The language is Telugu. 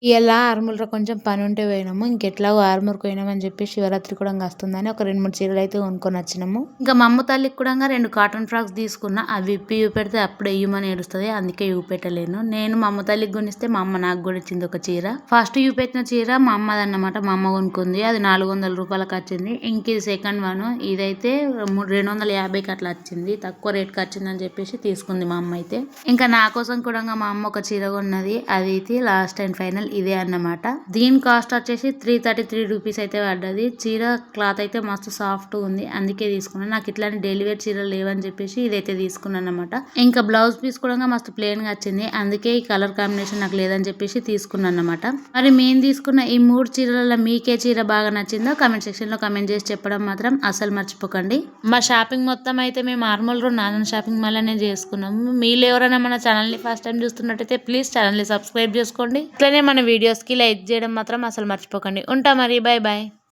ఇయాల ఆర్మూర్‌లో కొంచెం పనుంటే పోయినాము. ఇంకెట్లాగో ఆర్మూర్‌కి పోయినామని చెప్పి శివరాత్రి కూడా వస్తుందని ఒక 2, 3 చీరలైతే కొనుక్కొనొచ్చినాము. ఇంకా మా అమ్మ తల్లికి కూడా 2 కాటన్ ఫ్రాక్స్ తీసుకున్నా. అవి విప్పి చూపెడితే అప్పుడే ఎయ్యమని ఏడుస్తది. అందుకే చూపెట్టలేను. నేను మా అమ్మ తల్లికి కొనిస్తే మా అమ్మ నాకు కొనిచ్చింది ఒక చీర. ఫస్ట్ చూపెట్టిన చీర మా అమ్మదన్నమాట. మా అమ్మ కొనుక్కుంది. అది 400 రూపాయలకి వచ్చింది. ఇంక ఇది సెకండ్ వన్. ఇదైతే 250కి అట్లా వచ్చింది. తక్కువ రేట్‌కి వచ్చిందని చెప్పేసి తీసుకుంది మా అమ్మ అయితే. ఇంకా నా కోసం కూడా మా అమ్మ ఒక చీర కొన్నది. అది అయితే లాస్ట్ అండ్ ఫైనల్ ఇదే అన్నమాట. దీని కాస్ట్ వచ్చేసి 333 రూపీస్ అయితే పడ్డది. చీర క్లాత్ అయితే మస్తు సాఫ్ట్ ఉంది. అందుకే తీసుకున్నాను. నాకు ఇట్లాంటి డైలీ వేర్ చీరలు లేవని చెప్పేసి ఇదైతే తీసుకున్నాను అనమాట. ఇంకా బ్లౌజ్ పీస్ కూడా మస్తు ప్లెయిన్ గా వచ్చింది. అందుకే ఈ కలర్ కాంబినేషన్ నాకు లేదని చెప్పేసి తీసుకున్నాను అనమాట. మరి మేము తీసుకున్న ఈ 3 చీరలలో మీకే చీర బాగా నచ్చిందో కామెంట్ సెక్షన్ లో కామెంట్ చేసి చెప్పడం మాత్రం అసలు మర్చిపోకండి. మా షాపింగ్ మొత్తం అయితే మేము ఆర్మూల్ రోడ్ నారాయణ షాపింగ్ మాల్ అనే చేసుకున్నాము. మీరు ఎవరైనా మన ఛానల్ ని ఫస్ట్ టైం చూస్తున్నట్టయితే ప్లీజ్ ఛానల్ ని సబ్స్క్రైబ్ చేసుకోండి. ఇట్లనే మన వీడియోస్ కి లైక్ చేయడం మాత్రం అసలు మర్చిపోకండి. ఉంటా మరి, బై బాయ్.